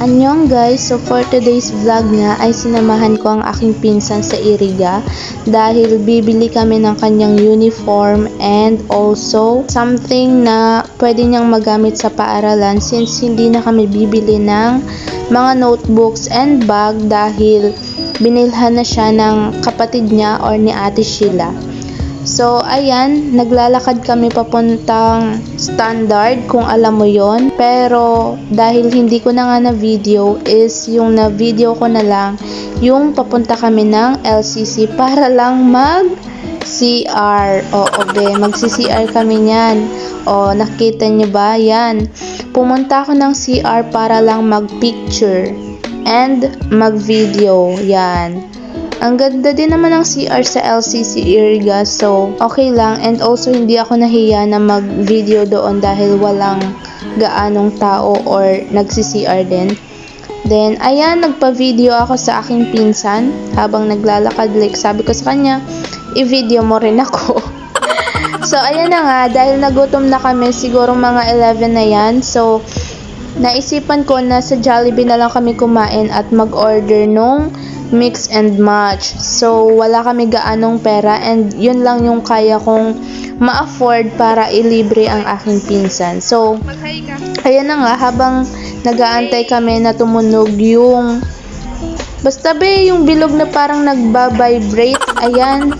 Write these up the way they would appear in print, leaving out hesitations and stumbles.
Annyeong guys, so for today's vlog nga ay sinamahan ko ang aking pinsan sa Iriga dahil bibili kami ng kanyang uniform and also something na pwede niyang magamit sa paaralan since hindi na kami bibili ng mga notebooks and bag dahil binilhan na siya ng kapatid niya or ni Ate Sheila. So, ayan, naglalakad kami papuntang Standard kung alam mo yon. Pero, dahil hindi ko na nga na-video is yung na-video ko na lang yung papunta kami ng LCC para lang mag-CR. Oo, magsi-CR kami niyan. O, nakita niyo ba? Yan. Pumunta ako ng CR para lang mag-picture and mag-video. Yan. Ang ganda din naman ng CR sa LCC Iriga, so okay lang. And also hindi ako nahiya na mag-video doon dahil walang gaanong tao or nagsi-CR din. Then ayan, nagpa-video ako sa aking pinsan habang naglalakad. Like sabi ko sa kanya, i-video mo rin ako. So ayan na nga, dahil nagutom na kami, siguro mga 11 na yan. So naisipan ko na sa Jollibee na lang kami kumain at mag-order nung mix and match. So, wala kami gaanong pera and yun lang yung kaya kong ma-afford para ilibre ang aking pinsan. So, ayan na nga, habang nag-aantay kami na tumunog yung basta yung bilog na parang nagba-vibrate. Ayan.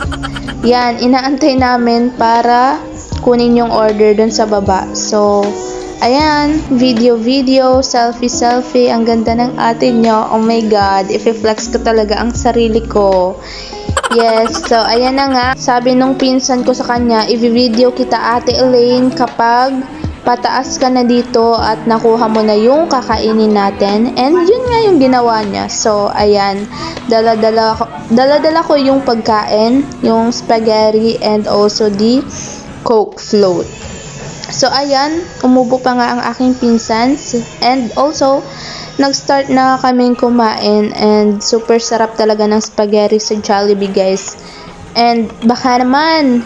Yan, inaantay namin para kunin yung order dun sa baba. So, ayan, video, selfie, ang ganda ng ate nyo. Oh my God, i-flex ko talaga ang sarili ko. Yes, so ayan na nga. Sabi nung pinsan ko sa kanya, i-video kita Ate Elaine kapag pataas ka na dito at nakuha mo na yung kakainin natin. And yun nga yung ginawa niya. So, ayan, dala-dala ko yung pagkain, yung spaghetti and also the Coke float. So, ayan, umubo pa nga ang aking pinsan and also, nag-start na kaming kumain and super sarap talaga ng spaghetti sa Jollibee, guys. And baka naman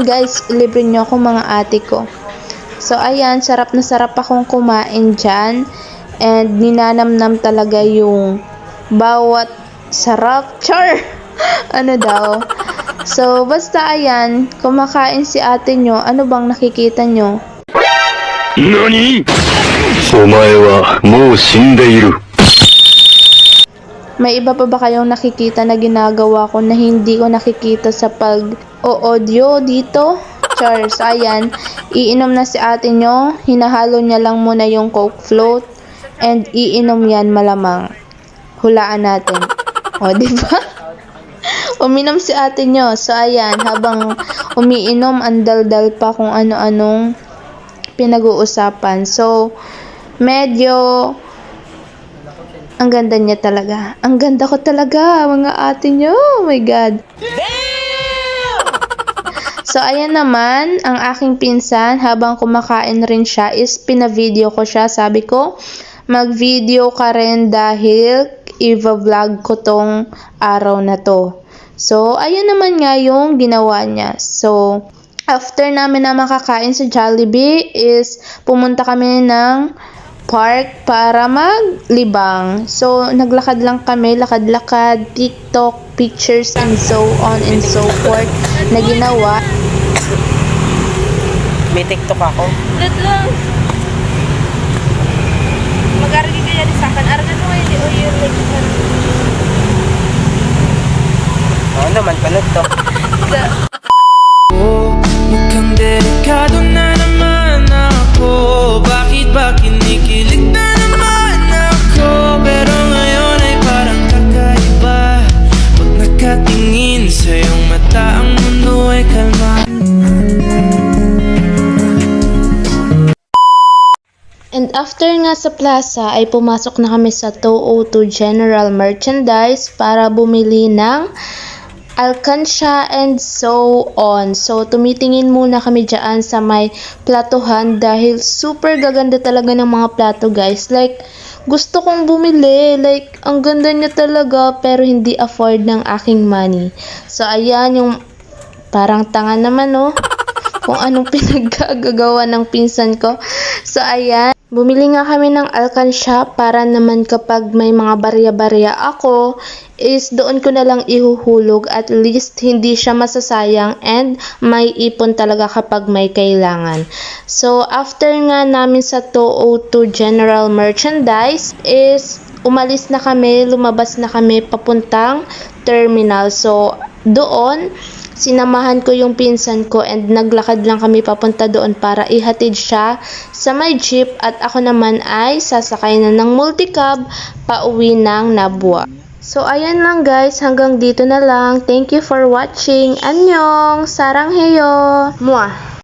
guys, ilibre nyo ako mga ate ko. So, ayan, sarap na sarap akong kumain dyan and ninanamnam talaga yung bawat sarap. Char! Ano daw? So, basta ayan, kumakain si ate nyo, ano bang nakikita nyo? NANI? Omae wa mou shindeiru. May iba pa ba kayong nakikita na ginagawa ko na hindi ko nakikita sa pag-audio dito? Cheers, ayan, iinom na si ate nyo, hinahalo niya lang muna yung Coke float, and iinom yan malamang. Hulaan natin. O, diba? Uminom si ate nyo. So, ayan, habang umiinom, ang daldal pa kung ano-anong pinag-uusapan. So, medyo ang ganda niya talaga. Ang ganda ko talaga, mga ate nyo. Oh my God. So, ayan naman, ang aking pinsan, habang kumakain rin siya, is pina-video ko siya. Sabi ko, mag-video ka rin dahil i-vlog ko tong araw na to. So, ayun naman nga yung ginawa niya. So, after namin na makakain sa Jollibee is pumunta kami ng park para maglibang. So, naglakad lang kami, lakad-lakad, TikTok, pictures, and so on and so forth na ginawa. May TikTok ako. Lang. Mag-aragi kaya di sa akin. Aragan mo kayo di o yung like. Oo naman, pala to. Mukhang delikado na naman ako. Bakit ba kinikilig na naman ako? Pero ngayon ay parang kakaiba. Pag nakatingin sa iyong mata, ang mundo ay kalma. And after nga sa plaza ay pumasok na kami sa 202 General Merchandise para bumili ng alkansya and so on. So, tumitingin muna kami dyan sa may platuhan dahil super gaganda talaga ng mga plato, guys. Like, gusto kong bumili. Like, ang ganda niya talaga pero hindi afford ng aking money. So, ayan yung parang tanga naman, no? kung anong pinaggagawa ng pinsan ko. So, ayan. Bumili nga kami ng alkansya para naman kapag may mga barya-barya ako, is doon ko na lang ihuhulog. At least, hindi siya masasayang and may ipon talaga kapag may kailangan. So, after nga namin sa 202 General Merchandise, is umalis na kami, lumabas na kami papuntang terminal. So, doon, sinamahan ko yung pinsan ko and naglakad lang kami papunta doon para ihatid siya sa may jeep at ako naman ay sasakay na ng multicab pauwi ng Nabua. So, ayan lang guys. Hanggang dito na lang. Thank you for watching. Annyeong! Saranghaeyo! Mwah!